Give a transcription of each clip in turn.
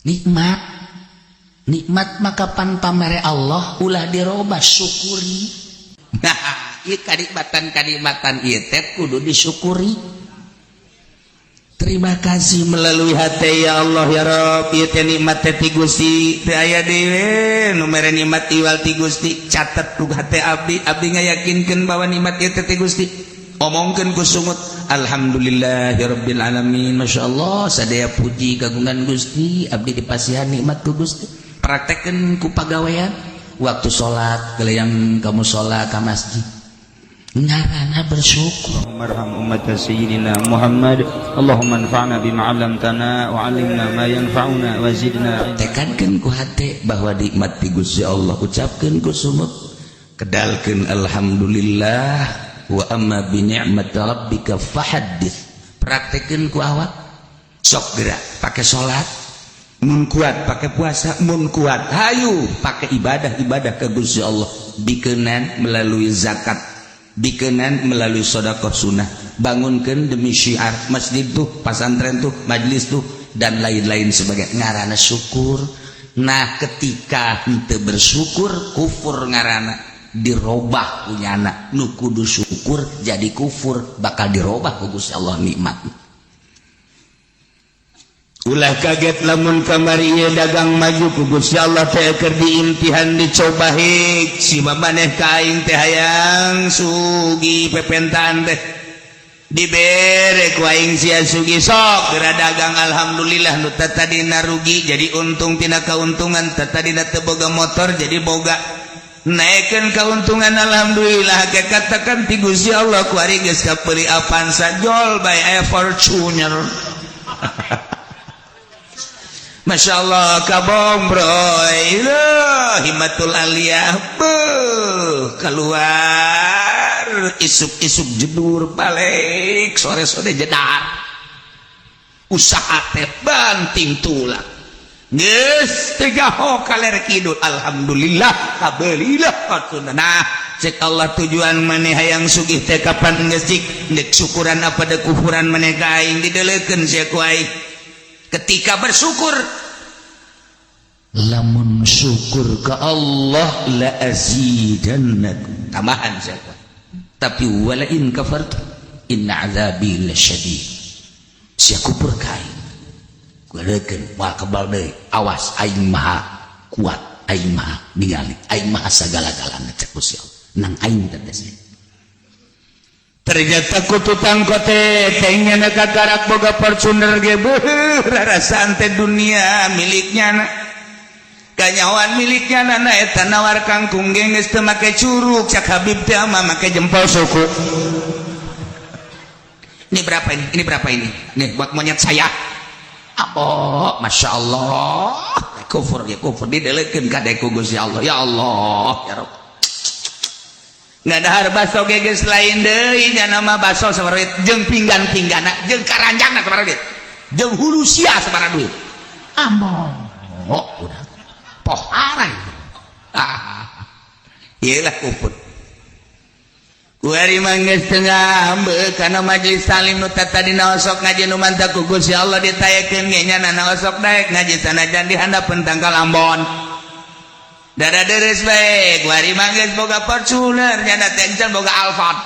nikmat maka pan pamere Allah ulah dirobah syukuri. Nah ieu kanikmatan ieu teh kudu disyukuri. Terima kasih melalui hati ya Allah ya Rabb ieu teh nikmat teh ti Gusti teu aya dewe nu mere nikmat iwal ti Gusti catet ku hati abdi ngayakinkeun bahwa nikmat ieu teh ti Gusti omongkeun ku sungut alhamdulillahirabbil alamin masyaallah sadaya puji kagungan Gusti abdi dipasihan nikmat ku Gusti praktekkeun ku pagawean waktu salat geuleang kamu salat ka masjid ngaranna bersyukur. Marham ummat sayyidina Muhammad Allahumma anfa'na bima 'allamtana wa 'allimna ma yanfa'una wa zidna tekankeun ku hate bahwa nikmat ti Gusti Allah ucapkeun ku sumut kedalkeun alhamdulillah wa amma bi ni'mati rabbika fahaddits praktekkeun ku awak sok gerak pakai salat mun kuat pakai puasa mun kuat hayu pakai ibadah ke Gusti Allah bikeunnan melalui zakat bikeunnan melalui sedekah sunnah bangunkeun demi syiar masjid tuh pasantren tuh majelis tuh dan lain-lain sebagai ngaranna syukur. Nah ketika henteu bersyukur kufur ngaranna dirobah punyana nu kudu syukur jadi kufur bakal dirobah ku Gusti Allah nikmat. Ulah kaget lamun kamari ieu dagang maju ku Gusti Allah teh keur diimtihan dicoba hik si babaneh ka aing teh hayang sugi pepentan teh dibere ku aing sia sugi sok geura dagang alhamdulillah nu tadina rugi jadi untung tina kauntungan tadina teu boga motor jadi boga naikkeun kauntungan alhamdulillah ge katakan ti Gusti Allah ku ari geus kapeuli Avanza jol by Fortuner. Masya Allah kabong broy himatul aliyah keluar isuk-isuk jedur balik sore-sore jedar usaha teh banting tulang geus tega ho kaler kidul alhamdulillah kabelilah patuna. Nah cek Allah tujuan maneh hayang sugih teh kapan geus cik syukuran apa de kufuran maneh ka aing dideleukeun sia ku aing. Ketika bersyukur lamun syukur ke Allah la azidannakum tambahan saya tapi wala in kafartu inna azabi lasyadid sia kufur kai kurekeun moal kebal deui awas aing maha kuat aing maha ningali aing maha sagala-galana cek Gusti Allah nang aing tetes ternyata ku tutang kote tengnya kakarak boga Fortuner ge beuh rarasaan teh dunia miliknya kanyawan miliknya na eta nawar kangkung ge geus teu make curug cak Habib teh mah make jempol suku. Ini berapa ini nih buat monyet saya oh masya Allah kufur dideleukeun ka deku Gusti Allah ya Allah ya Rabb nggak dahar baso geges lain deui nya nama baso sabarang jeung pinggan-pinggana jeung karanjangna sabarang duit jeung hulu sia sabarang duit among udah poharan iyalah kufur kuari manggeus teu ngambeu kana majelis salim nu tadina osok ngaji nu mantap ku Gusti Allah ditayakeun ge nya na osok daek ngaji sanajan di handapeun tangkal Ambon dada deres baik wari mangges boga Fortuner nyana tencan boga Alphard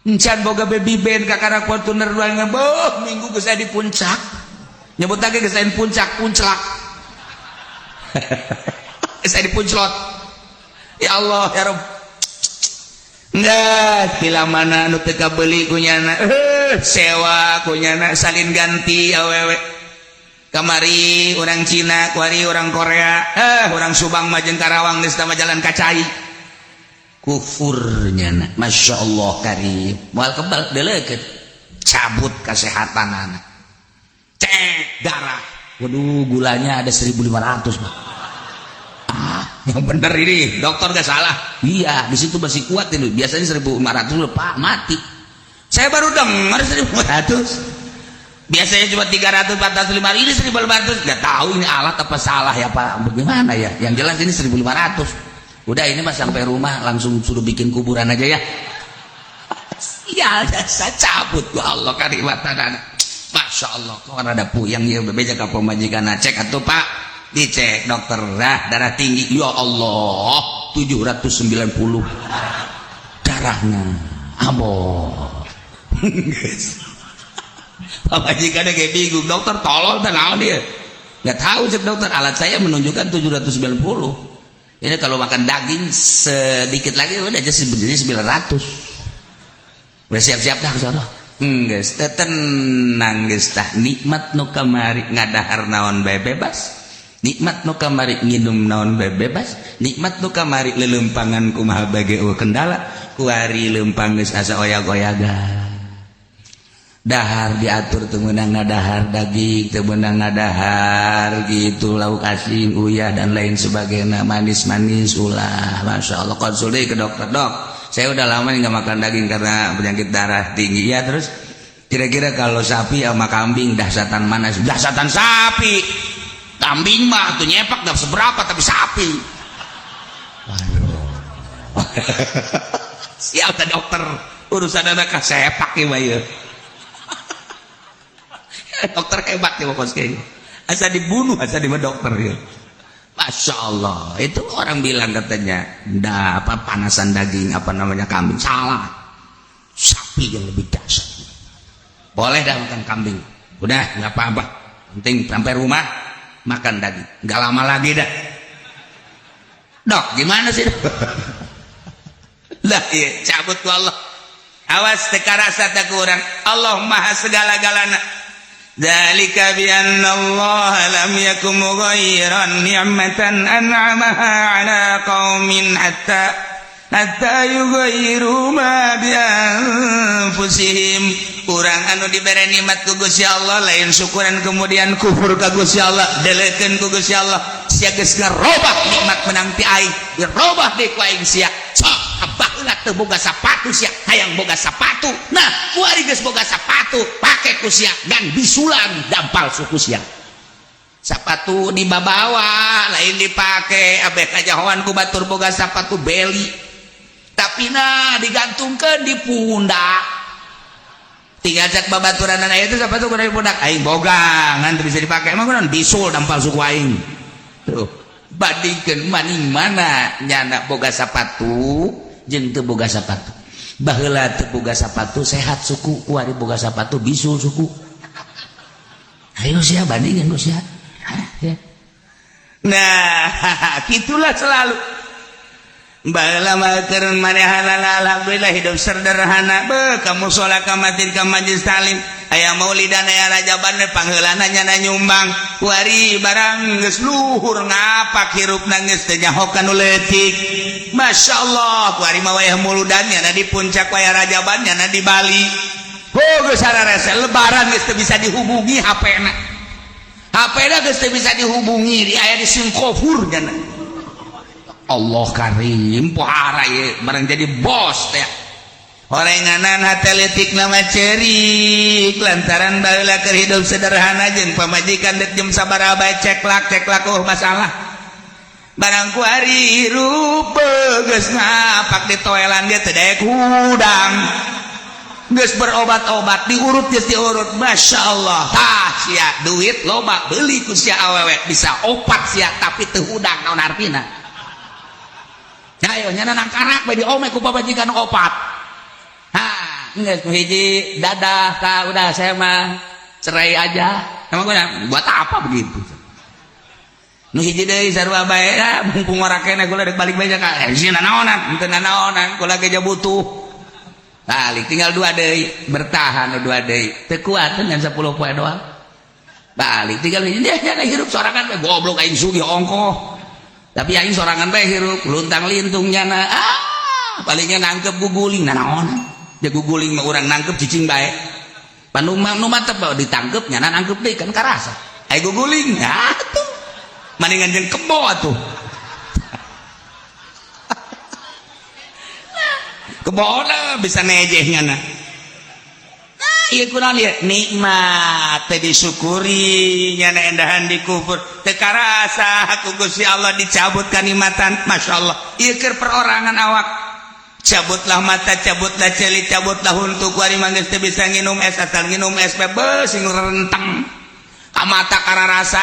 encan boga baby band kakara Fortuner doang ngeboh minggu geus di puncak nyebut lagi geus di puncak punclak geus di punclot ya Allah ya Rabb enggak pila mana nu teu kabeuli ku nyana sewa ku nyana salin ganti awewe kamari orang Cina, kuari orang Korea, orang Subang Majeng Karawang di sama jalan Kacai. Kufurnya nak, masya Allah karim. Mual kebal deleukeun, cabut kesehatan anak. Cek darah. Waduh gulanya ada 1.500 Pak. Yang bener ini, dokter gak salah. Iya, di situ masih kuat ini. Biasanya 1.500 Pak mati. Saya baru dengar 1.500. Biasanya cuma 300, 400, 500, ini 1.500. Gak tahu ini alat apa salah ya Pak, bagaimana ya, yang jelas ini 1.500. Udah ini mas sampai rumah langsung suruh bikin kuburan aja ya. Iya saya cabut gua Allah karimatan anak Masya Allah kok ada puyang ya bebeja ka pemajikan cek atuh Pak dicek dokter darah tinggi ya Allah 790 darahnya aboh pemajikannya kayak bingung dokter tolol tenang dia nggak tahu cek dokter alat saya menunjukkan 790 ini kalau makan daging sedikit lagi udah jadi 900 udah siap-siap dah kesana geus tenang geus tah nikmat nu kamari ngadahar naon bae bebas nikmat nu kamari nginum naon bae bebas nikmat nu kamari lelempangan kumaha bage kendala kuari lempang geus asa oyag-oyagan dahar diatur teu meunang ngadahar daging teu meunang ngadahar gitu lauk asin uyah dan lain sebagainya manis-manis ulah masyaallah konsul deui ke dokter dok saya udah lama nggak makan daging karena penyakit darah tinggi ya terus kira-kira kalau sapi sama kambing dahsyatan mana dahsyatan sapi kambing mah tuh nyepak gak seberapa tapi sapi siapa dokter urusan anak sepak ya bayu dokter hebat ya bos kayaknya asa dibunuh asa di dokter ya Masya Allah itu orang bilang katanya ndak apa panasan daging apa namanya kambing salah sapi yang lebih dahsyat boleh dah makan kambing udah nggak apa-apa penting sampai rumah makan daging nggak lama lagi dah dok gimana sih dok? Lah iya cabut ku Allah awas teka rasa tak kurang Allah maha segala-galana Dzalika bi anna Allah lam yakum mughayyiran ni'matan an'amaha 'ala qaumin hatta yughayyiru ma bi anfusihim. Urang anu dibere nikmat ku Gusti Allah lain syukuran kemudian kufur ka Gusti Allah delekeun ku Gusti Allah sia geus ngarobah nikmat menang ti aing dirobah deui ku aing sia sok baheula teu boga sapatu sia hayang boga sapatu nah kuari geus boga sapatu pake ku sia dan bisulang dampal suku sia sapatu dibabawa lain dipake abeh kajahoan ku batur boga sapatu beli tapi nah digantungkeun di pundak tinggal cek babaturan anak itu sepatu kuda di pundak aing boga ngan bisa dipakai emang kunaon bisul dampal suku aing tuh bandingkeun maning mana nyana boga sapatu jeung teu boga sapatu baheula teu boga sapatu sehat suku kuari boga sapatu bisul suku ayo sia bandingkeun ku sia nah gitulah selalu baheula mah keur manehana alhamdulillah hidup sederhana be kamu sholat ka masjid ka majelis talim aya maulidan aya rajaban pangheulana nyana nyumbang kuari barang geus luhur ngapak hirupna geus teu nyahokan nu leutik masyaallah kuari mah wayah muludan nyana di puncak wayah rajaban nyana di Bali geus sararese lebaran geus teu bisa dihubungi HP-na geus teu bisa dihubungi aya di Singapura nyana Allah karim pohara ye barang jadi bos teh orenganan hateletik nama cerik lantaran baheula keur hidup sederhana jeung pamajikan dek jam sabaraha bae ceklak masalah barang kuari hirup geus ngapak di toelan ge teu daek hudang geus berobat-obat diurut geus diurut masyaallah tah sia duit loba beuli ku sia awewe bisa opat sia tapi teu hudang naon artina ayo nyana nangkarak bae diome ku pamajikan opat geus hiji dadah ka udah saya mah cerai aja emang buat apa begitu nu hiji deui sarua bae mumpung warakena kula rek balik bae ka sieun naonan henteu naonan kula ge butuh balik tinggal 2 deui bertahan 2 deui teu kuat ngan 10 poe doang balik tinggal hiji dia nyana hirup sorangan bae goblok aing sugih ongkoh tapi aing sorangan bae hirup luntang lintung nyana palingnya nangkep guguling naon dia guguling mah urang nangkep cicing bae panu mantep bae ditangkep nyana nangkep deui kan karasa ai guguling atuh maningan jeung kebo atuh kebona bisa nejeh nyana ieu kunaon ieu nikmat teh disyukuri nyana endahan dikufur teu karasa ku Gusti Allah dicabut kanikmatan masyaallah ieu keur perorangan awak cabutlah mata, cabutlah celik, cabutlah huntu, kuari manggeus teu bisa nginum es, asal nginum es bebas sing renteng ka mata karena rasa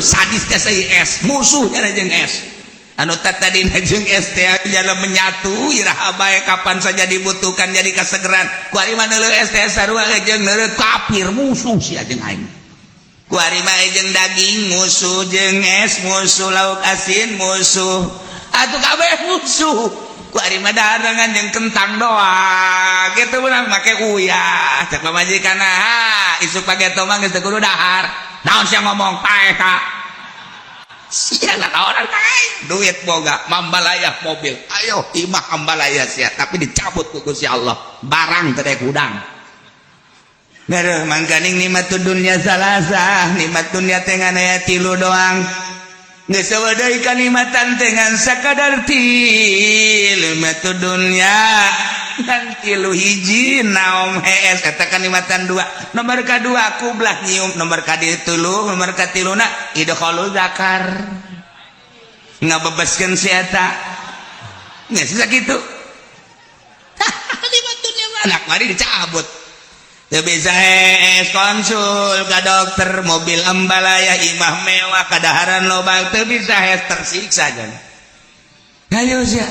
sadis teh es musuhnya jeung es anu tadina jeung es teh jalan menyatu iraha bae kapan saja dibutuhkan jadi kasegeran kuari mah neuleuh es teh sarua jeung neuleuh kafir musuh sia jeung aing kuari mah jeung daging musuh jeung es musuh lauk asin musuh atuh kabeh musuh kuari mah daharangan jeung kentang doang kitu beunang make uyah cek pamajikan isuk page tomang geus teu kudu dahar naon sia ngomong paeh ka sialah orang lain duit boga mambalayah mobil ayo imah mambalayah sia tapi dicabut ku Gusti Allah barang teh gudang ngeureum mangkaning nikmatud dunya salasa nikmat dunya teh ngan aya 3 doang geus sawadai kanikmatan teh ngan sakadar nikmatud dunya ngan 3 hiji naom hees eta kanikmatan 2 nomor kadua kublah nyium nomor kaditu nomor katiluna idkhalul zakar ngabebaskeun si eta geus sakitu nikmatud dunya anak mari dicabut teu bisa hees konsul ka dokter mobil ambalaya imah mewah kadaharan lobang teu bisa hees tersiksa jan ayo sia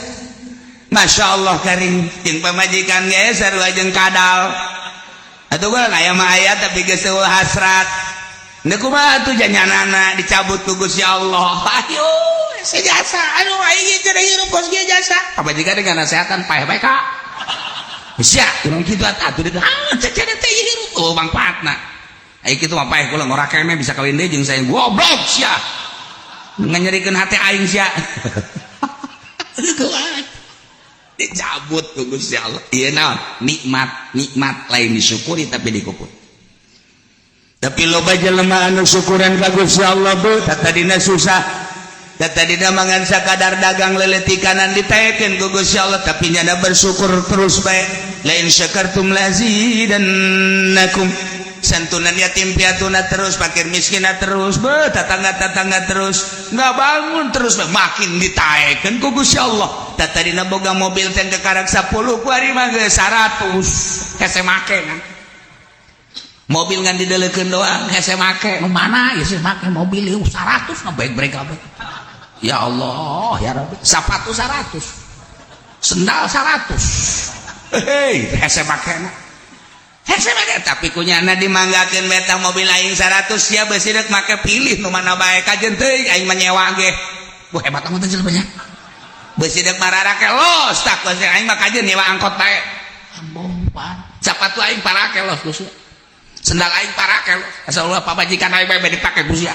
Masya Allah karing jeung pamajikan ge sarua jeung kadal atuh geus aya mah aya tapi geus hasrat neuk kumaha atuh janyanana dicabut ku Gusti Allah ayo sejasa aduh aing teh hirup kos ge jasa pamajikan dengan nasehatan paeh bae ka sia urang kitu atuh teh cecere teh hirup mangpaatna ai kitu mah paeh kula ngora kene bisa kawin deui jeung saya goblok sia nganyerikeun hate aing sia dicabut ku Gusti Allah ieu naon nikmat lain disyukuri tapi dikuput tapi loba jelema anu syukuran ka Gusti Allah beuh tadina susah tadina mangan sakadar dagang leletikanan ditaekeun ku Gusti Allah tapi nyana bersyukur terus bae lain syakartum lazidannakum santunan yatim piatuna terus fakir miskinna terus beuh tatangga terus nggak bangun terus makin ditaekeun ku Gusti Allah tadina boga mobil teh kekarang 10 kuari mah geus 100 hese make kan mobil ngan dideleukeun doang hese make nu mana ieu make mobil ieu 100 na baik-baik kabeh ya Allah ya Rabbi sapatu 100 sendal 100 hei hese make na hese make tapi kunyana dimanggakeun meta mobil aing 100 sia beusi deuk make pilih nu mana bae kajeun teuing aing menyewa ge wah hebat amat teh jelema beusi deuk mararake los tak beusi aing mah kajeun nyewa angkot bae ambon pan sapatu aing parake los Gusti sendal aing parake los asal ulah pamajikan aing bae dipake Gusti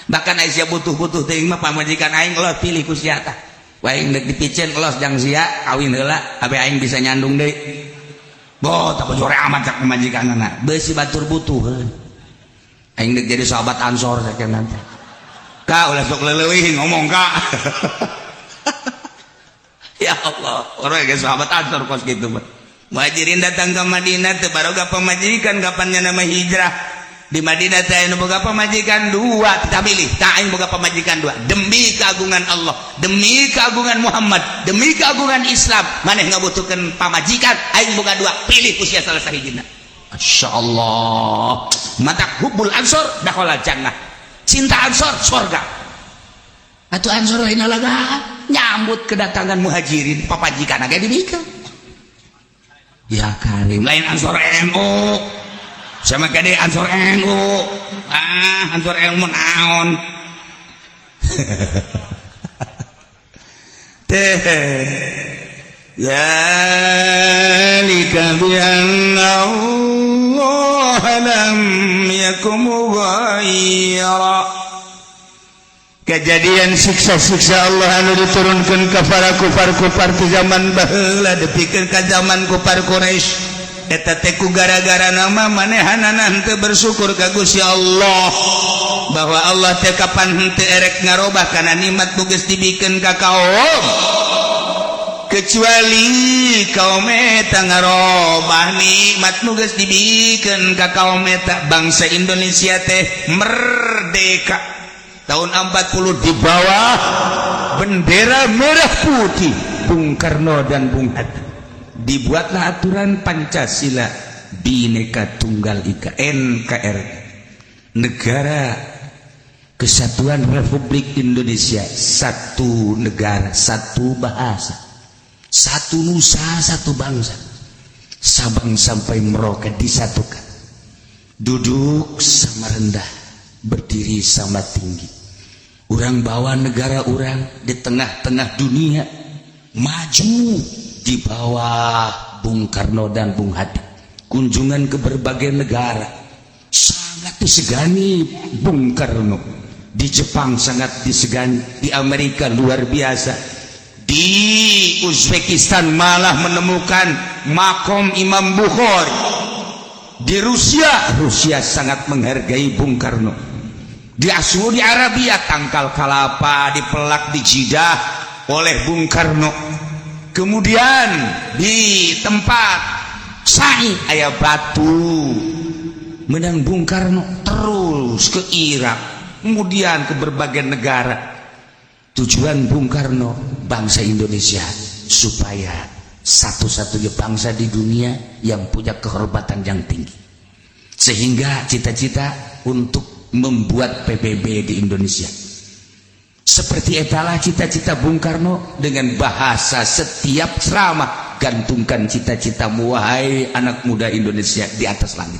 bahkan aing sia butuh-butuh teuing mah pamajikan aing los pilih Gusti tah aing deuk dipicen los jang sia kawin heula abe aing bisa nyandung deui bo tak jore amat cak pamajikanna beusi batur butuh aing deuk jadi sahabat ansor sakeuna teh ka ulah sok leuwih ngomong ka ya Allah orang ge sahabat ansor kos kitu mah muhajirin datang ke Madinah teu baroga pamajikan kapan nama hijrah di Madinah teh anu boga pamajikan 2 kita pilih tah aing boga pamajikan 2 demi keagungan Allah demi keagungan Muhammad demi keagungan Islam maneh ngabutuhkeun pamajikan aing boga 2 pilih ku sia salah sahijina masyaallah mata hubbul ansor dakhala jannah cinta ansor surga atuh ansor lain laga nyambut kedatangan muhajirin papajikanage dimikeun ya karim lain ansor NU sama kade ansor NU ansor NU naon teh zalika bi anna Allah lam yakum ghaira kejadian siksa-siksa Allah anu diturunkeun ka para kufar-kufar di zaman baheula depikeun ka zaman kufar Quraisy eta teh ku gara-gara nama manehanana henteu bersyukur ka Gusti Allah bahwa Allah teh kapan henteu erek ngarobah kana nikmat nu geus dibikeun ka kaum kecuali kaum eta ngarobah nikmat nu geus dibikeun ka kaum eta bangsa Indonesia teh merdeka tahun 40 di bawah bendera merah putih Bung Karno dan Bung Hatta dibuatlah aturan Pancasila Bhinneka Tunggal Ika NKRI, Negara Kesatuan Republik Indonesia, satu negara, satu bahasa, satu nusa, satu bangsa. Sabang sampai Merauke disatukan. Duduk sama rendah, berdiri sama tinggi. Orang bawa negara orang di tengah-tengah dunia, maju di bawah Bung Karno dan Bung Hatta. Kunjungan ke berbagai negara, sangat disegani Bung Karno. Di Jepang sangat disegani, di Amerika luar biasa, di Uzbekistan malah menemukan makom Imam Bukhari, di Rusia sangat menghargai Bung Karno, di Saudi Arabia tangkal kalapa dipelak di Jeddah oleh Bung Karno, kemudian di tempat Sai aya batu menang Bung Karno, terus ke Irak, kemudian ke berbagai negara. Tujuan Bung Karno bangsa Indonesia supaya satu-satunya bangsa di dunia yang punya kehormatan yang tinggi, sehingga cita-cita untuk membuat PBB di Indonesia. Seperti itulah cita-cita Bung Karno dengan bahasa setiap ceramah, gantungkan cita-citamu wahai anak muda Indonesia di atas langit.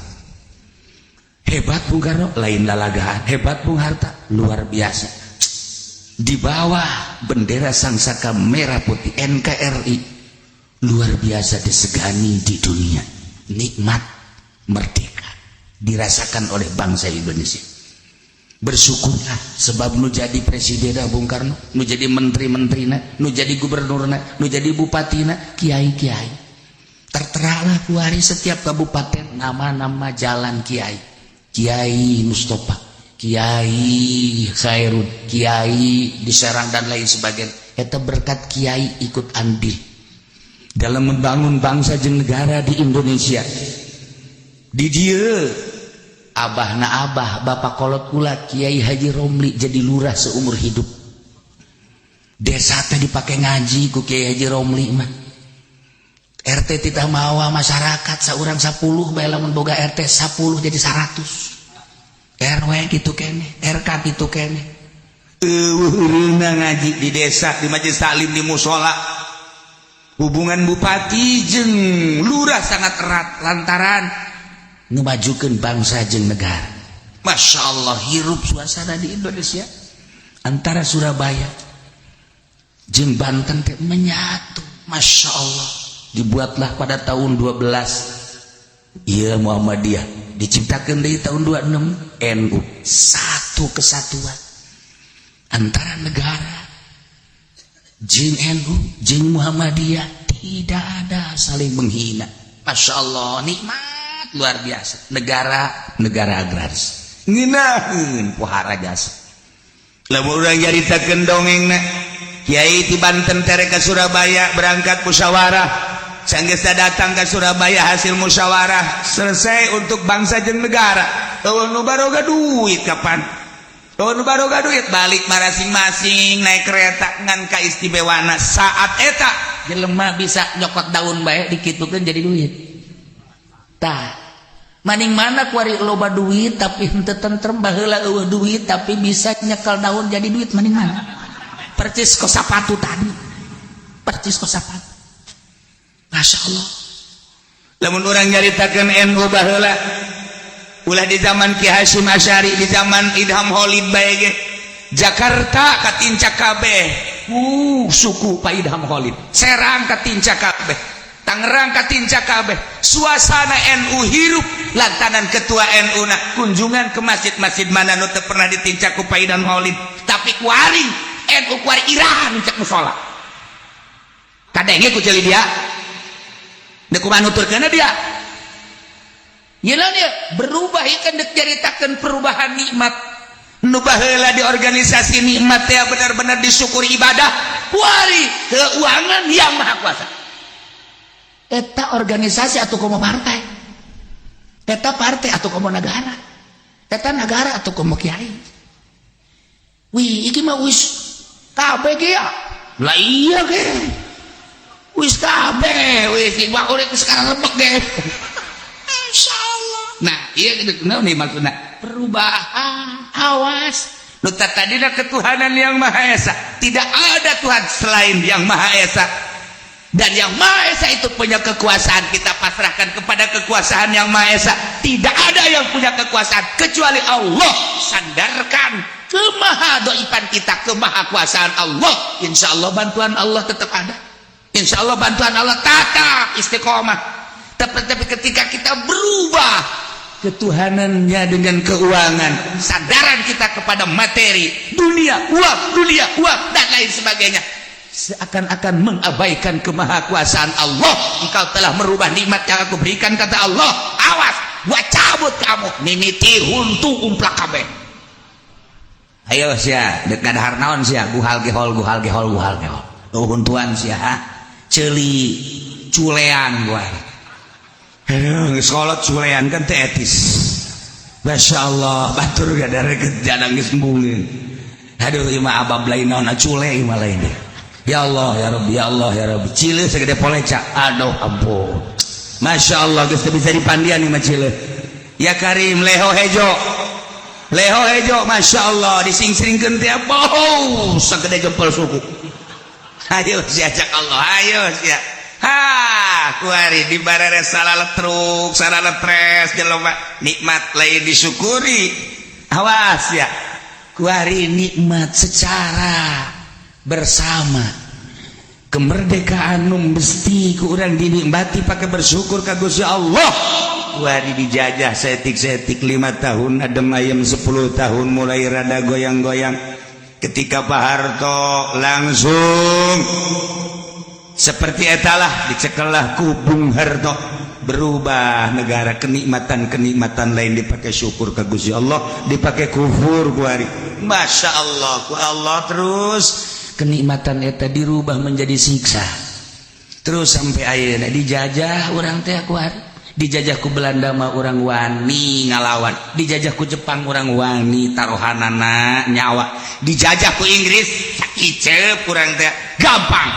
Hebat Bung Karno, lain lalagaan. Hebat Bung Hatta, luar biasa. Di bawah bendera sangsaka merah putih NKRI, luar biasa disegani di dunia. Nikmat merdeka dirasakan oleh bangsa Indonesia. Bersyukurlah sebab nu jadi presiden Bung Karno, nu jadi menteri-menterina, nu jadi gubernurna, nu jadi bupatina, kiai-kiai. Terteralah kuari setiap kabupaten nama-nama jalan kiai. Kiai Mustafa, Kiai Khairun, Kiai di Serang dan lain sebagainya. Eta berkat kiai ikut andil dalam membangun bangsa jeung negara di Indonesia. Di dieu abahna abah bapak kolot kula Kiai Haji Romli jadi lurah seumur hidup. Desa teh dipake ngaji ku Kiai Haji Romli mah. RT titah mawa masyarakat saurang 10 bae lamun boga RT 10 jadi 100. RW gitu kene, RK gitu kene. Eueureuna ngaji di desa, di majelis taklim, di musola. Hubungan bupati jeung lurah sangat erat lantaran ngemajukeun bangsa jeung negara. Masya Allah hirup suasana di Indonesia antara Surabaya jeung Banten teh menyatu. Masya Allah. Dibuatlah pada tahun 12 iya Muhammadiyah, diciptakan dari tahun 26 NU, satu kesatuan antara negara jeung NU jeung Muhammadiyah, tidak ada saling menghina. Masya Allah nikmat luar biasa. Negara agraris ngeunaheun pohara jasa. Lamun urang nyaritakeun dongengna Kiai ti Banten tere ka Surabaya berangkat musyawarah. Sanggesa datang ke Surabaya hasil musyawarah selesai untuk bangsa jeung negara. Eueuh nu baroga duit kapan? Eueuh nu baroga duit balik masing-masing naik kereta ngan kaistimewana saat eta jelema bisa nyokot daun bae dikitukeun jadi duit. Tah, maning mana kuari loba duit tapi henteu tentrem baheula eueuh duit tapi bisa nyekel daun jadi duit maning mana? Percis ko sapatu tadi. Percis ko sapatu. Masya Allah. Lamun orang nyaritakan NU baheula ulah di zaman Ki Hasyim Asy'ari, di zaman Idham Khalid bae ge Jakarta katincak kabeh suku Pak Idham Khalid, Serang katincak kabeh, Tangerang katincak kabeh. Suasana NU hirup lantaran ketua NU na kunjungan ke masjid-masjid mana nu teu pernah ditincak ku Pak Idham Khalid, tapi kuaring NU kuari irahan cek musola. Kadenge ku ceuli dia deuk kumaha nuturkeun dia. Yeuna dia berubah ikan dek jaritakeun perubahan nikmat. Nu baheula di organisasi nikmat teh benar-benar disyukuri ibadah. Kuari keuangan yang maha kuasa. Eta organisasi atau komo partai. Eta partai atau komo negara. Eta negara atau komo kiai. Wih, iki mah wis kabeh ge ya. Lah iya ge. Wis kabeh, wis iwak urip sekarang lepek ge. Insyaallah. Nah, iya gitu. Nah, nih maksudnya perubahan. Awas. Nu tadina ketuhanan yang Maha Esa. Tidak ada Tuhan selain yang Maha Esa. Dan yang Maha Esa itu punya kekuasaan. Kita pasrahkan kepada kekuasaan yang Maha Esa. Tidak ada yang punya kekuasaan kecuali Allah. Sandarkan kemahadoifan kita ke maha kuasaan Allah. Insya Allah bantuan Allah tetap ada. Insya Allah bantuan Allah tetap istiqomah. Tapi ketika kita berubah ketuhanannya dengan keuangan, sandaran kita kepada materi, dunia, uang, dan lain sebagainya, seakan-akan mengabaikan kemahakuasaan Allah. Engkau telah merubah nikmat yang aku berikan, kata Allah. Awas, gua cabut kamu. Mimiti huntu umplak kabeh. Ayo sia, dek ngadahar naon sia, guhal gehol. Huntuan sia, celi, culean gua. Aduh, sekolah culean kan teh etis. Masya Allah, batur gadar jadang geus embungin. Aduh, ima abab lain naon cule ima lain deh. Ya Allah, ya Rabbi, ya Allah, ya Rabbi. Cile segede poleca. Aduh, ampun. Masya Allah, geus teu bisa dipandian ima cile. Ya Karim, leho hejo, Masya Allah, dising-singkeun teh bau sagede jempol suku. Ayo siajak Allah, ayo sia. Kuari di barare salah letruk, salah letres, jelema nikmat lain disyukuri. Awas ya, kuari nikmat secara bersama. Kemerdekaan mesti ku urang dinikmati pakai bersyukur ka Gusti Allah. Kuari dijajah setik-setik 5 tahun, adem ayam 10 tahun mulai rada goyang-goyang. Ketika Pak Harto langsung seperti etalah dicekelah ku Bung Harto, berubah negara, kenikmatan lain dipakai syukur ke Gusti Allah, dipakai kufur kuari. Masya Allah, ku Allah terus kenikmatan eta dirubah menjadi siksa. Terus sampai ayeuna dijajah urang teh kuari. Dijajah ku Belanda mah urang wani ngalawan, dijajah ku Jepang urang wani taruhanana nyawa, dijajah ku Inggris sakicep urang teh gampang.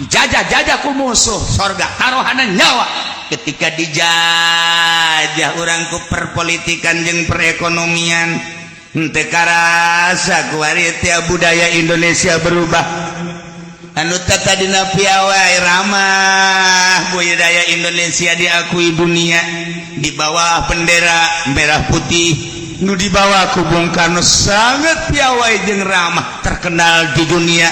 Dijajah ku musuh sorga taruhanan nyawa. Ketika dijajah orang ku perpolitikan jeung perekonomian, henteu karasa kuari teh budaya Indonesia berubah. Anu tadina piawai ramah budaya Indonesia diakui dunia di bawah bendera merah putih nu di bawah ku Bung Karno sangat piawai jeung ramah, terkenal di dunia.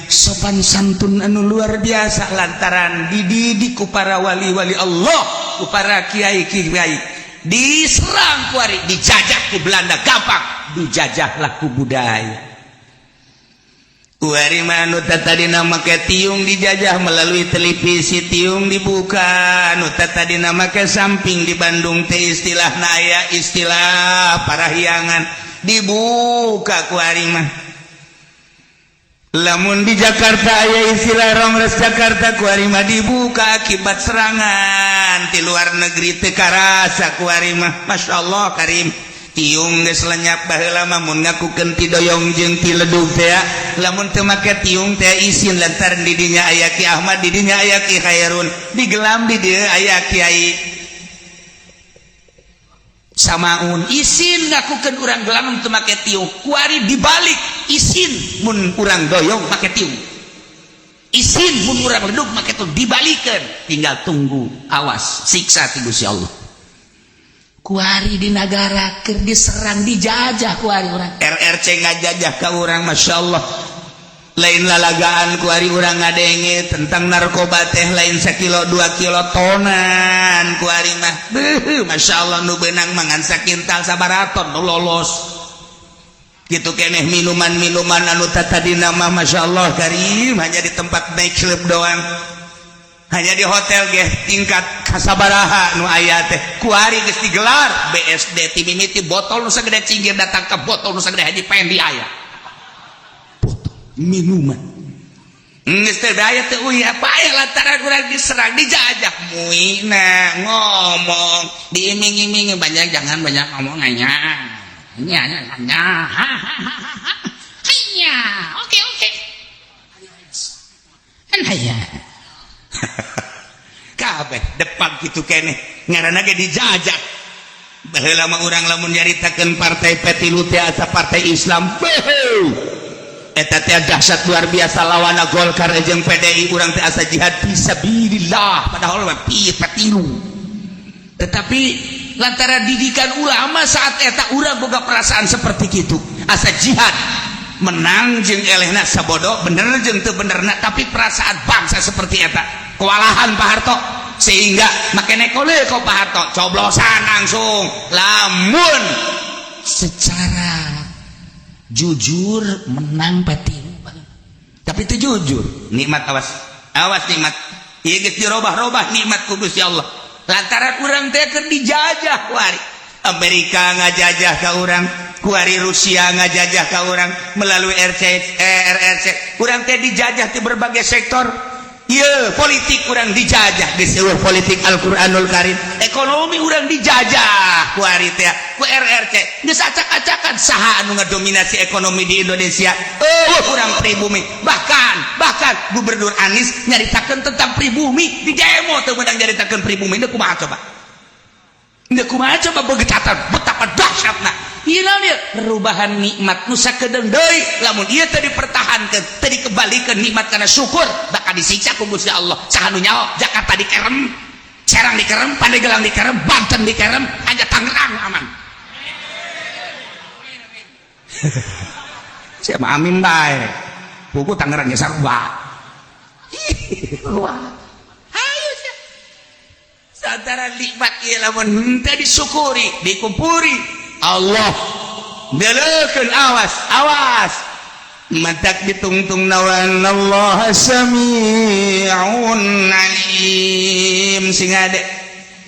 Sopan santun anu luar biasa lantaran dididik ku para wali-wali Allah, ku para kiai-kiai. Diserang kuari, dijajah ku Belanda gampang, dijajahlah ku budaya. Kuari manu tadina make tiung dijajah melalui televisi, tiung dibuka. Nu tadina make samping di Bandung teh istilah aya istilah parahyangan dibuka kuari mah. Lamun di Jakarta aya istilah Rongres Jakarta kuari mah dibuka akibat serangan ti luar negeri teu karasa kuari mah. Masya Allah Karim, tiung geus lenyap baheula mah mun ngakukeun ti doyong jeung ti ledug teh. Lamun teu make tiung teh isin lantaran di dinya aya Ki Ahmad, di dinya aya Ki Khairun, digelam di dieu aya Kiai Samaun, isin ngakukeun urang gelam teu make tiung. Kuari dibalik isin mun urang doyong make tiung, isin mun urang ledug make tiung, dibalikeun. Tinggal tunggu, awas siksa ti Gusti Allah. Kuari di negara keur diserang dijajah kuari urang. RRC ngajajah ka urang, Masya Allah. Lain lalagaan kuari urang ngadenge tentang narkoba teh lain 1 kilo 2 kilo tonan kuari mah. Masya Allah nu beunang mangan sakintal sabaraton nu lolos. Gitu keneh minuman-minuman anu tadina mah Masya Allah Karim hanya di tempat naik club doang. Hanya di hotel ge tingkat kasabaraha nu aya teh kuari geus digelar BSD ti mimiti botol nu sagede cinggir datang ke botol nu sagede Haji Pendi aya. Botol minuman. Geus teh daya teh uy apa aya lantaran urang diserang dijajah muina ngomong diiming-imingi banyak jangan banyak ngomong nya. oke aya kabeh depan gitu kene ngaranna ge dijajah baheula mah urang lamun nyaritakeun partai petilu teh asa partai Islam eta teh dahsyat luar biasa lawana Golkar jeung PDI urang teh asa jihad fisabilillah padahal mah petilu tetapi lantaran didikan ulama saat eta urang boga perasaan seperti kitu asa jihad menang jeung elehna sabodo bener jeung teu benerna tapi perasaan bangsa seperti eta kewalahan Pak Harto sehingga makanya kole kok Pak Harto coblosan langsung lamun secara jujur menang petilu tapi itu jujur nikmat awas nikmat ieu geus dirobah-robah nikmat ku Gusti Allah lantaran urang teh keur dijajah kuari Amerika ngajajah ka urang kuari Rusia ngajajah ka urang melalui RRC urang teh dijajah di berbagai sektor ieu politik urang dijajah di seluruh politik Al-Qur'anul Karim ekonomi urang dijajah kuari teh ku RRC geus acak-acakan saha anu ngadominasi ekonomi di Indonesia urang pribumi bahkan Gubernur Anies nyaritakeun tentang pribumi di demo teu meunang nyaritakeun pribumi teu kumaha coba begecatan betapa dahsyatna ieu dia perubahan nikmat nu sakedeung deui lamun ieu teu dipertahankeun teu dikembalikeun nikmat kana syukur bakal disiksa ku Gusti Allah saha nu nyaho Jakarta dikerem Serang dikerem Pandeglang dikerem Banten dikerem hanya Tangerang aman siapa amin bae buku Tangerang geus sarua ayo sia sadara nikmat ieu lamun teu disyukuri dikumpuri Allah delekeun awas matak ditungtung nawan Allah sami'un alim sing ade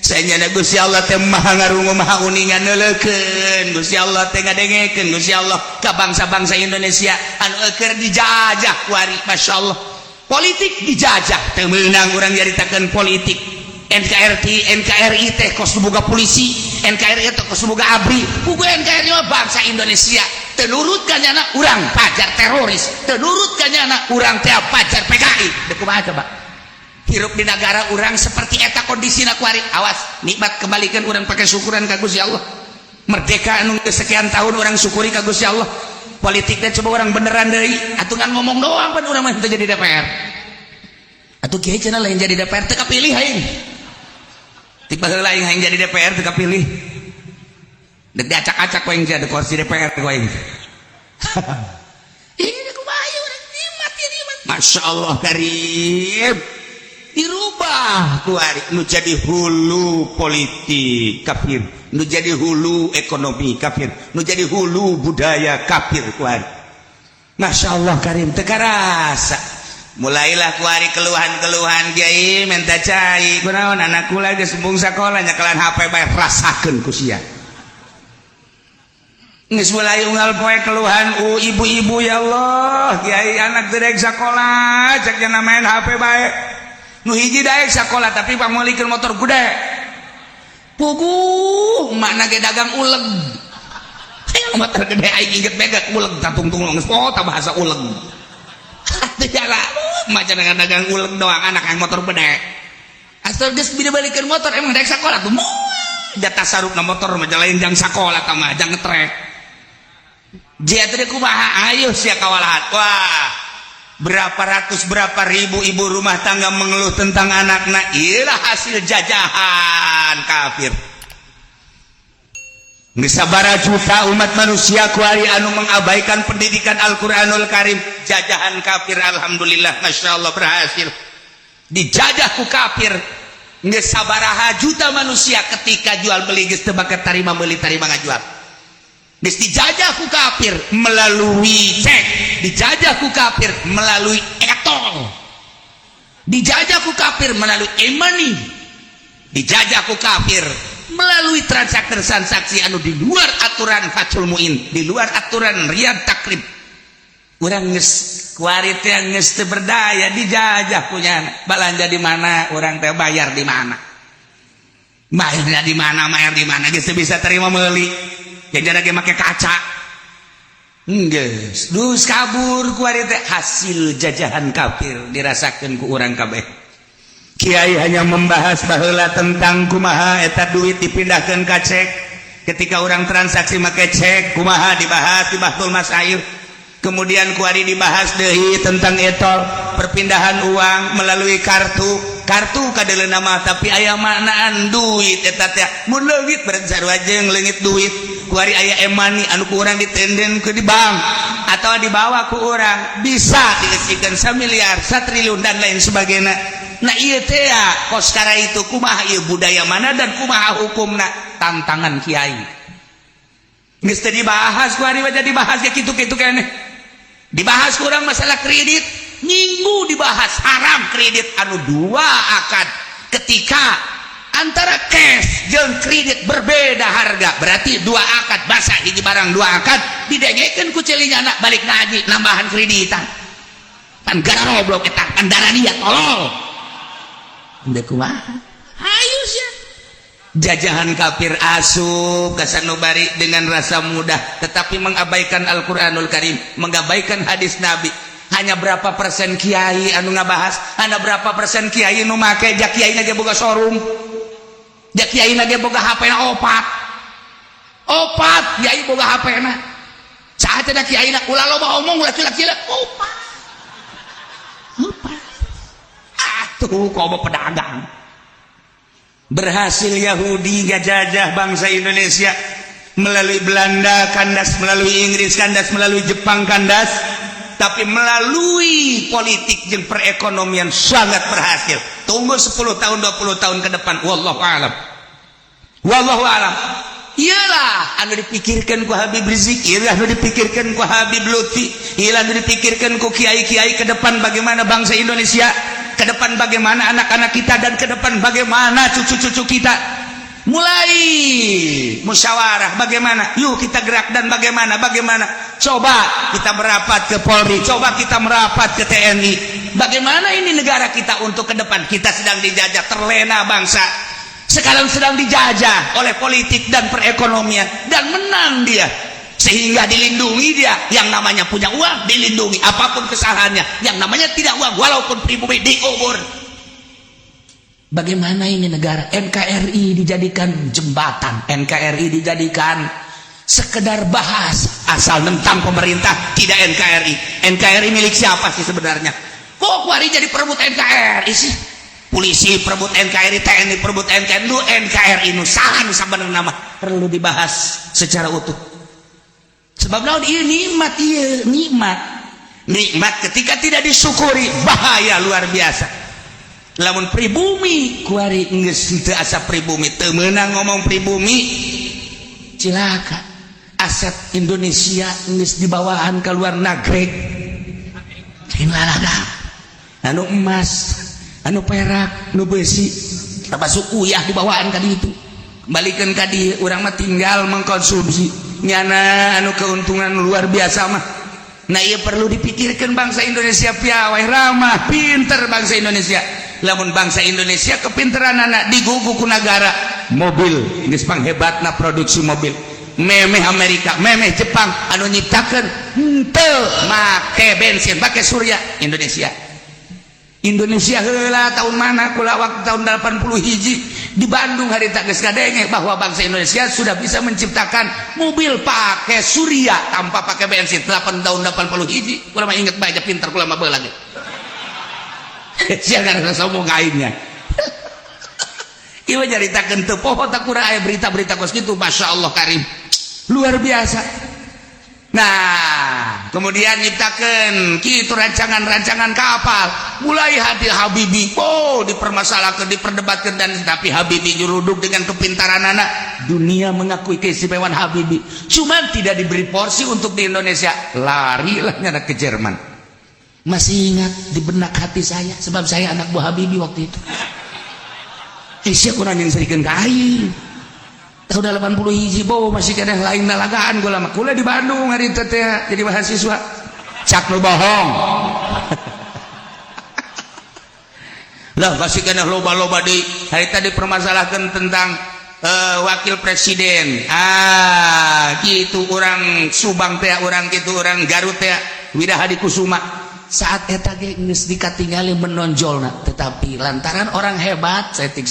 saenyana Gusti Allah teh maha ngarungu maha uningan neulekeun Gusti Allah teh ngadengekeun Gusti Allah ka bangsa-bangsa Indonesia anu keur dijajah kuari masyaallah politik dijajah teu meunang urang nyaritakeun politik NKRI teh kos boga polisi NKRI teh kos boga ABRI pugu NKRI mah bangsa Indonesia teu nurut kanyana urang pajar teroris teu nurut kanyana urang teh pajar PKI deuk kumaha coba hirup di negara urang seperti eta kondisina kuari awas nikmat kembalikan urang pakai syukuran ka Gusti Allah merdeka anu sekian tahun urang syukuri ka Gusti Allah politiknya coba orang beneran deui atungan ngomong doang pan urang mah teu jadi DPR atuh kieu cenah lain jadi DPR teu kapilih aing tiba heula aing hayang jadi DPR teu kapilih dek diacak-acak ku aing jadi kursi DPR ku aing ini kumaha urang nikmat ieu nikmat masyaallah karim dirubah kuari nu jadi hulu politik kafir nu jadi hulu ekonomi kafir nu jadi hulu budaya kafir kuari masyaallah karim teu karasa mulailah kuari keluhan-keluhan kiai minta cai kunaon anakku lagi sembung sakola nyakelan HP bae rasakeun ku sia geus mulai unggal poe keluhan ibu-ibu ya Allah kiai anak teu daek sakola cek cenah main HP bae nu hiji daek sakola tapi pamulikeun motor gede puguh makna ge dagang uleg motor gede aing inget mega uleg tatung-tung geus pota bahasa uleg teu jala macan dagang uleg doang anak yang motor gede asal geus balik-balikeun motor emang daek sakola tuh jatah sarupna motor mah lain jang sakola tah mah jang ngetrek dia teh kumaha ayo sia kawalahan wah berapa ratus berapa ribu ibu rumah tangga mengeluh tentang anaknya inilah hasil jajahan kafir sabara juta umat manusia kuari anu mengabaikan pendidikan Al-Quranul Karim jajahan kafir alhamdulillah masya Allah berhasil dijajah ku kafir sabaraha juta manusia ketika jual beli geus teu bakat tarima meuli tarima ngajual geus dijajah ku kafir melalui cek dijajah ku kafir melalui etol dijajah ku kafir melalui e-money dijajah ku kafir melalui transaksi anu di luar aturan Fathul Muin di luar aturan Riyad Takrib urang geus kuari teh geus teu berdaya dijajah punya balanja di mana urang teh bayar di mana bayar di mana geus teu bisa terima meuli jadi lagi make kaca geus dus kabur ku ari teh hasil jajahan kafir dirasakeun ku urang kabeh. Kiai hanya membahas baheula tentang kumaha eta duit dipindahkeun ka cek. Ketika orang transaksi make cek kumaha dibahas di Bahtul Masail. Kemudian kuari dibahas deui tentang etol perpindahan uang melalui kartu kadeleuna mah tapi aya maknaan duit eta teh mun leungit bareng sarua jeung leungit duit kuari aya e-money anu ku urang ditenden ke di bank atau dibawa ku urang bisa digeusikeun 1 miliar 1 triliun dan lain sebagainya. Nah ieu teh ya koskara itu kumaha ieu budaya mana dan kumaha hukumna tantangan kiai geus teh dibahas kuari bae dibahas ya kitu-kitu keneh. Dibahas kurang masalah kredit minggu dibahas haram kredit anu 2 akad ketika antara cash jeung kredit berbeda harga berarti 2 akad basa hiji barang 2 akad didengekeun ku celinya anak balik ngaji nambahan kreditan pan gara goblok eta pan darah dia tolol ende kumaha hayu sia jajahan kafir asup ka sanubari dengan rasa mudah tetapi mengabaikan Al-Qur'anul Karim, mengabaikan hadis Nabi. Hanya berapa persen kiai anu ngabahas, hanya berapa persen kiai nu make jak kiai ge boga showroom. Jak kiai ge boga HP-na opat kiai boga HP-na. Saha teh da kiai na ulah loba omong ulah cilak-cilak opat. Atuh komo pedagang. Berhasil Yahudi ngajajah bangsa Indonesia melalui Belanda kandas, melalui Inggris kandas, melalui Jepang kandas, tapi melalui politik dan perekonomian sangat berhasil. Tunggu 10 tahun 20 tahun ke depan wallahu alam. Wallahu alam. Iyalah anu dipikirkan ku Habib Rizik, iyalah anu dipikirkan ku Habib Lutfi, iyalah anu dipikirkan ku kiai-kiai ke depan bagaimana bangsa Indonesia, ke depan bagaimana anak-anak kita, dan ke depan bagaimana cucu-cucu kita. Mulai musyawarah bagaimana, yuk kita gerak, dan bagaimana coba kita merapat ke Polri, coba kita merapat ke TNI. Bagaimana ini negara kita untuk ke depan. Kita sedang dijajah, terlena bangsa sekarang sedang dijajah oleh politik dan perekonomian, dan menang dia sehingga dilindungi dia. Yang namanya punya uang dilindungi apapun kesalahannya, yang namanya tidak uang walaupun pribumi diubur. Bagaimana ini negara? NKRI dijadikan jembatan, NKRI dijadikan sekedar bahas asal tentang pemerintah, tidak NKRI. NKRI milik siapa sih sebenarnya? Kok kuari jadi perebut NKRI sih? Polisi perebut NKRI, TNI perebut NKRI, lu NKRI nu saha nu sabenerna nama perlu dibahas secara utuh. Sebab naon ieu nikmat, ieu nikmat ketika tidak disyukuri bahaya luar biasa. Lamun pribumi kuari geus teu asa pribumi, teu meunang ngomong pribumi, cilaka. Aset Indonesia geus dibawaan ka luar negeri. Lalaga anu emas, anu perak, anu besi, termasuk uyah dibawaan ka ditu. Kembalikan ka dieu, urang mah tinggal mengkonsumsi. Nyana anu keuntungan luar biasa mah. Nah ieu perlu dipikirkan bangsa Indonesia piawai ramah, pinter bangsa Indonesia. Lamun bangsa Indonesia kepinteran anak digugu ku negara, mobil geus panghebatna produksi mobil. Memeh Amerika, memeh Jepang anu nyiptakeun henteu make bensin, make surya. Indonesia heula tahun mana kula waktu tahun 80 hiji di Bandung harita geus kadenge bahwa bangsa Indonesia sudah bisa menciptakan mobil pakai surya tanpa pakai bensin. 8 tahun 80 hiji kula mah inget bae pinter kula mah beula ge. Sia gara sombong kainnya. Ieu nyaritakeun teu poho tak kurang aya berita-berita kos kitu, masyaallah karim. Luar biasa. Nah, kemudian nyiptakeun kitu rancangan-rancangan kapal. Mulai hati Habibi, dipermasalahkan, diperdebatkan, dan tapi Habibi juruduk dengan kepintaran anak. Dunia mengakui keistimewaan Habibi. Cuma tidak diberi porsi untuk di Indonesia. Larilah nyana ke Jerman. Masih ingat di benak hati saya, sebab saya anak buah Habibi waktu itu. Siapa kurang yang serikeun kain. Tahun 80 hiji masih kena lain nalagaan gula mah. Kula di Bandung hari teh jadi mahasiswa. Cak nu bohong. Lah kasih kena loba-loba deui. Hari tadi permasalahkan tentang wakil presiden gitu orang Subang teh orang gitu orang Garut teh Widahadi Kusuma saat eta ge geus dikatingali menonjolna tetapi lantaran orang hebat setik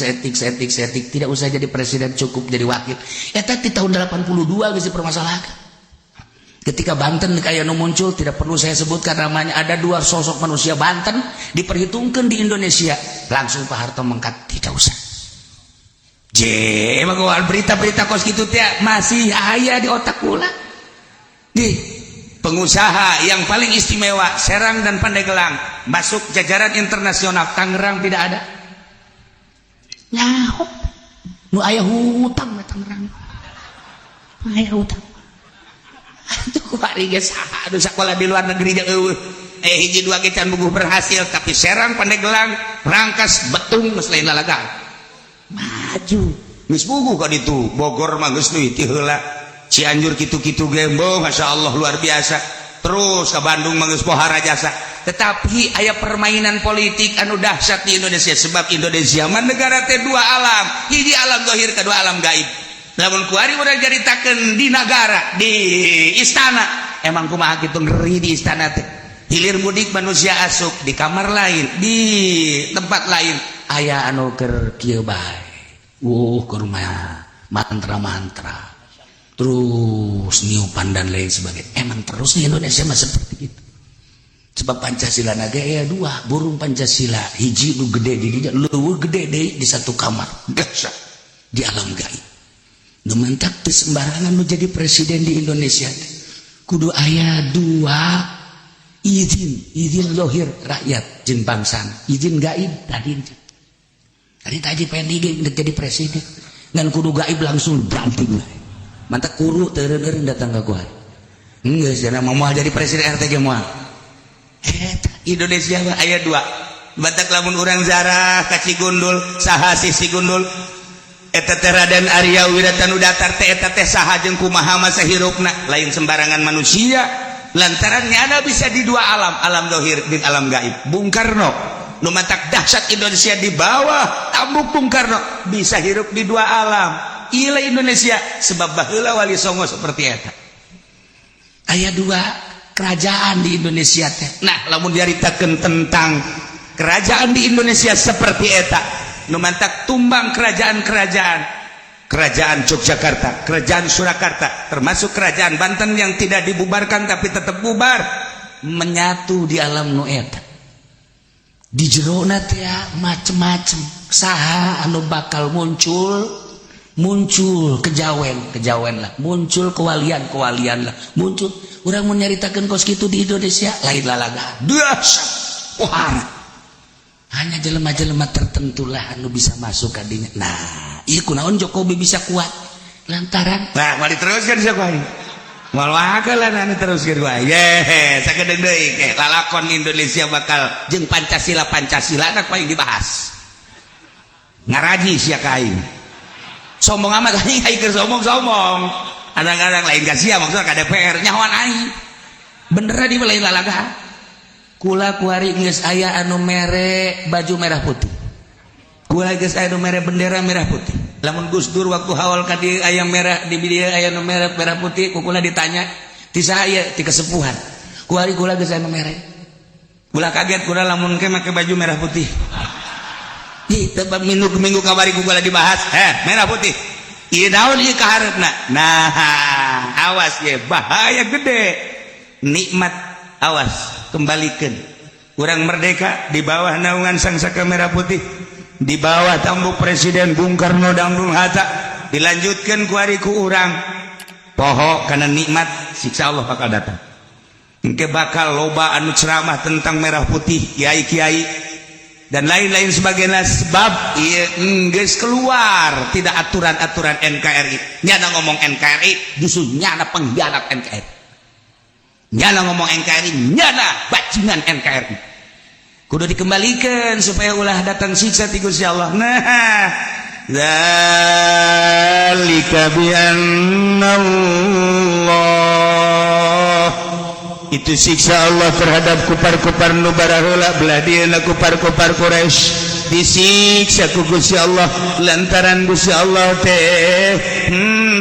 tidak usah jadi presiden cukup jadi wakil eta di tahun 82 geus dipermasalahkan. Ketika Banten kayak nu muncul tidak perlu saya sebutkan namanya ada dua sosok manusia Banten diperhitungkan di Indonesia langsung Pak Harto mengkat tidak usah. Emang berita-berita kos gitu teh masih aya di otak kula. Nih pengusaha yang paling istimewa Serang dan Pandeglang masuk jajaran internasional Tangerang tidak ada. Nyaho nu aya hutang na Tangerang. Aya hutang. Aduh hari geus aduh sakola di luar negeri jeung eueuh hiji dua ge can bubuh berhasil tapi Serang Pandeglang Rangkas Betung geus lain lalagang maju geus bubuh ka ditu Bogor mah geus teuing ti heula Cianjur kitu-kitu ge masyaallah luar biasa terus ka Bandung mah geus pohara jasa tetapi aya permainan politik anu dahsyat di Indonesia sebab Indonesia mah negara teh dua alam hiji alam zahir kedua alam gaib. Lamun kuari udah jaritakeun di negara di istana emang kumaha kitu ngeri di istana teh hilir mudik manusia asup di kamar lain di tempat lain aya anu keur kieu bae keur mantra-mantra terus niupan dan lain sebagainya emang terus di Indonesia mah seperti itu sebab Pancasila naga aya dua burung Pancasila hiji nu gede di dinya leuweung gede deui di satu kamar dahsyat di alam gaib. Nu mentak teu sembarangan nu jadi presiden di Indonesia kudu aya dua izin lohir rakyat jeung bangsana izin gaib tadi pengen jadi presiden ngan kudu gaib langsung banting mantak kuru teureun datang ka gua geus cenah moal jadi presiden RT ge moal Indonesia mah aya dua batak lamun urang zarah ka Cigundul saha si Cigundul eta teh Raden Arya Wiratanu Datar teh eta teh saha jeung kumaha masa hirupna lain sembarangan manusia lantaran nyana bisa di dua alam zahir dan alam gaib. Bung Karno nu matak dahsyat Indonesia di bawah tambuk Bung Karno bisa hirup di dua alam ieu Indonesia sebab baheula Wali Songo seperti eta aya dua kerajaan di Indonesia teh. Nah lamun diaritakeun tentang kerajaan di Indonesia seperti eta nu mantak tumbang kerajaan Yogyakarta, kerajaan Surakarta, termasuk kerajaan Banten yang tidak dibubarkan tapi tetap bubar, menyatu di alam nu eta. Di jerona teh macem-macem saha anu bakal muncul kejawen lah, muncul kewalian lah, muncul urang mun nyaritakeun kos kitu di Indonesia lain lalaga. Dahsyat. Wah. Hanya jelema-jelema tertentu lah anu bisa masuk ka dinya. Nah, ieu kunaon Jokowi bisa kuat lantaran mari teruskeun Jokowi. Moal wakalan anu teruskeun wae. Sakedeung deui lalakon Indonesia bakal jeung Pancasila anak paling dibahas. Ngaraji sia kain. Sombong amat aing keur sombong. Kadang-kadang lain ka sia maksudna ka DPR nyahoan aing. Bener di lain lalaga. Kula kuari geus aya anu mere baju merah putih. Kula geus aya anu mere bendera merah putih. Lamun Gus Dur waktu haul ka dieu aya merah di dieu aya anu merah putih, kula ditanya, "Ti saha ieu?" "Ti kesepuhan." Kuari kula geus aya anu mere. Kula kaget kula lamun ke make baju merah putih. Ih, tebab minggu kabari kula dibahas, merah putih. Ieu naon ieu kaharepna? Nah, awas ye, bahaya gede. Nikmat awas kembalikan kurang merdeka di bawah naungan sang saka merah putih di bawah tambuk Presiden Bung Karno dan Bung Hatta dilanjutkan ku urang poho karena nikmat siksa Allah bakal datang engke bakal loba anu ceramah tentang merah putih kiai-kiai dan lain-lain sebagainya sebab ieu geus keluar tidak aturan-aturan NKRI nyana ngomong NKRI justru nyana pengkhianat NKRI nyana ngomong NKRI, nyana bajingan NKRI. Kudu dikembalikan supaya ulah datang siksa ti Gusti Allah. Nah, dzalika bi annallah. Itu siksa Allah terhadap kupar-kupar nu baraheula belah dieuna kupar-kupar Quraisy. disiksa ku Gusti Allah lantaran Gusti Allah teh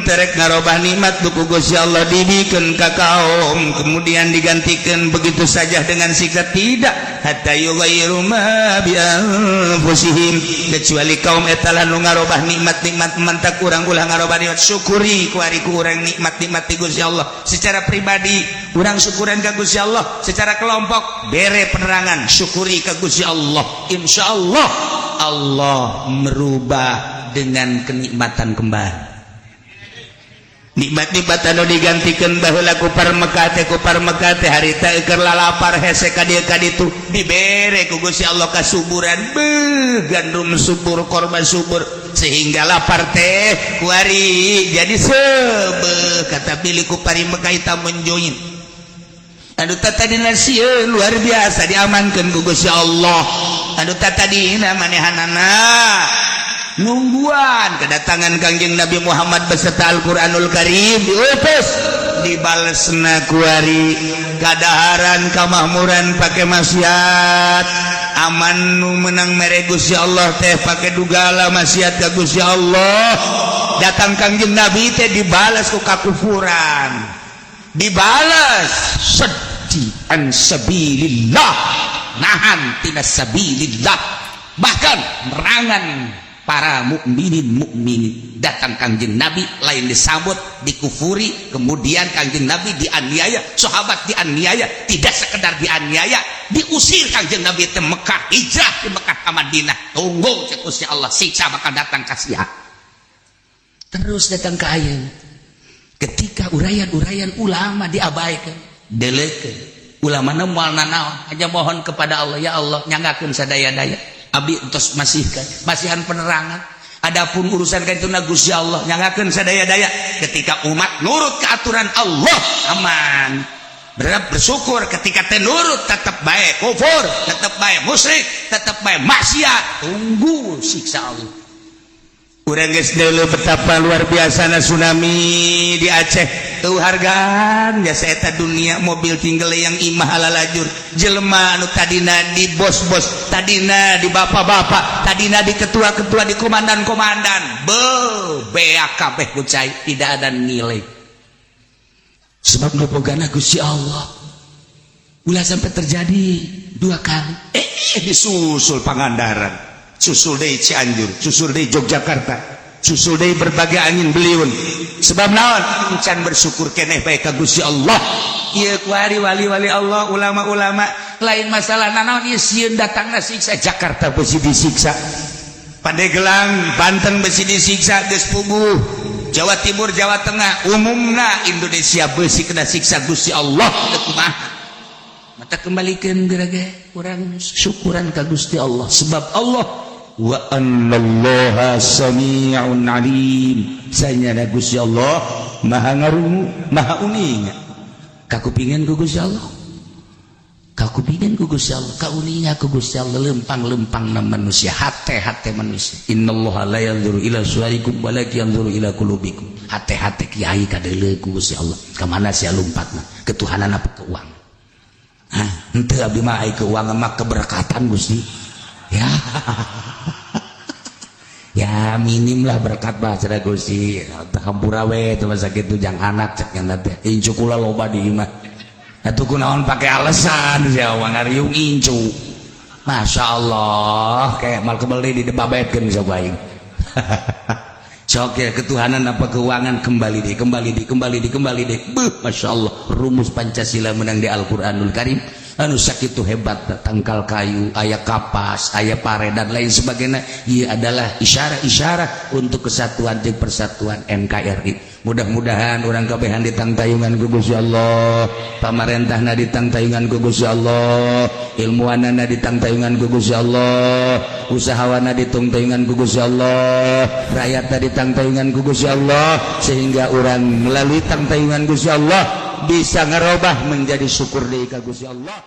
terek ngarobah nikmat ku Gusti Allah dibikeun ka kaum kemudian digantikan begitu saja dengan siksa tidak hatta yughayyiru ma bi anfusihim kecuali kaum eta nu ngarobah nikmat-nikmat mantak urang ulah ngarobah nikmat syukuri ku ari ku urang nikmat-nikmat ti Gusti Allah secara pribadi urang syukuran ka Gusti Allah secara kelompok bere penerangan syukuri ka Gusti Allah insyaallah Allah merubah dengan kenikmatan kembali nikmat-nikmat anu digantikan baheula ku parmekah teh harita keur lalapar hese ka dieu ka ditu dibere ku Gusti Allah kasuburan gandum subur korma subur sehingga lapar teh ku ari jadi sebeuh kata pilih ku parimekah eta menjoin anu tatadina sieun luar biasa diamankeun ku Gusti Allah anu tatadina manehanana nungguan kedatangan Kangjeng Nabi Muhammad beserta Al-Qur'anul Karim diutus dibalesna ku ari kadaharan kamakmuran pake maksiat aman nu menang mere Gusti Allah teh pake dugala maksiat ka Gusti Allah datang Kangjeng Nabi teh dibalas ku kakufuran dibalas sedih an sabilillah nahan tina sabilillah bahkan merangan para mukminin datang Kangjeng Nabi lain disambut dikufuri kemudian Kangjeng Nabi dianiaya sahabat dianiaya tidak sekedar dianiaya diusir Kangjeng Nabi ke Mekah hijrah di Mekah ke Madinah tunggu Gusti Allah siksa bakal datang kasih terus datang ke ayeuna ketika uraian-uraian ulama diabaikan deleukeun ulama na moal nanaon aja mohon kepada Allah ya Allah nyanggakeun sadaya-daya abdi entos masihan penerangan adapun urusan kaituna Gusti Allah nyanggakeun sadaya-daya ketika umat nurut ke aturan Allah aman bersyukur ketika teh nurut tetap baik kufur tetap baik musyrik tetap baik maksiat tunggu siksa Allah urang geus deuleu betapa luar biasana tsunami di Aceh teu hargaan jasa eta dunia mobil tinggal yang imah halalajur jelema anu tadina di bos-bos tadina di bapak-bapak tadina di ketua-ketua di komandan-komandan beak kabeh kucai tidak ada nilai sebab ngobogana Gusti Allah ulah sampai terjadi 2 kali disusul Pangandaran susul deui Cianjur susul deui Yogyakarta susul deui berbagai angin beliun sebab naon can bersyukur keneh bae ka Gusti Allah ieu ku ari wali-wali Allah ulama-ulama lain masalah naon ieu sieun datangna siksa Jakarta besi disiksa Pandeglang Banten besi disiksa geus puguh Jawa Timur Jawa Tengah umumna Indonesia besi kena siksa Gusti Allah teu kumaha mata kembalikan gerage kurang syukuran ka Gusti Allah sebab Allah wa annallaha sami'un alim sanyana Gusti Allah maha ngarungu maha uning kakupingan ku Gusti Allah kakupingan ku Gusti Allah kauninga ku Gusti Allah lempang-lempang na manusia hate-hate manusia innallaha la yanzuru ila suwarikum walakin yanzuru ila qulubikum hate-hate kiai kadeuleu ku Gusti Allah ka mana sia lompatna ketuhanan apa ke uang henteu abdi mah ai keuangan mah keberkatan Gusti ya ya minim lah berkat bahasa Gusti hampura we teu sakitu jang anak cek nya teh incu kula loba di imah atuh kunaon pake alasan ya ngariung incu masyaallah kayak mal kembali di debabetkeun sok aing sok ya ketuhanan apa keuangan kembali deh masyaallah rumus Pancasila menang di Al-Qur'anul Karim anu sakitu hebat tangkal kayu aya kapas aya pare dan lain sebagainya ieu adalah isyarat untuk kesatuan jeung persatuan NKRI mudah-mudahan urang kabehan ditangtayungan ku Gusti Allah pamarentahna ditangtayungan ku Gusti Allah ilmuanana ditangtayungan ku Gusti Allah usahawana ditangtayungan ku Gusti Allah rakyatna ditangtayungan ku Gusti Allah sehingga urang melalui tangtayungan Gusti Allah bisa ngerubah menjadi syukur deui ka Gusti Allah.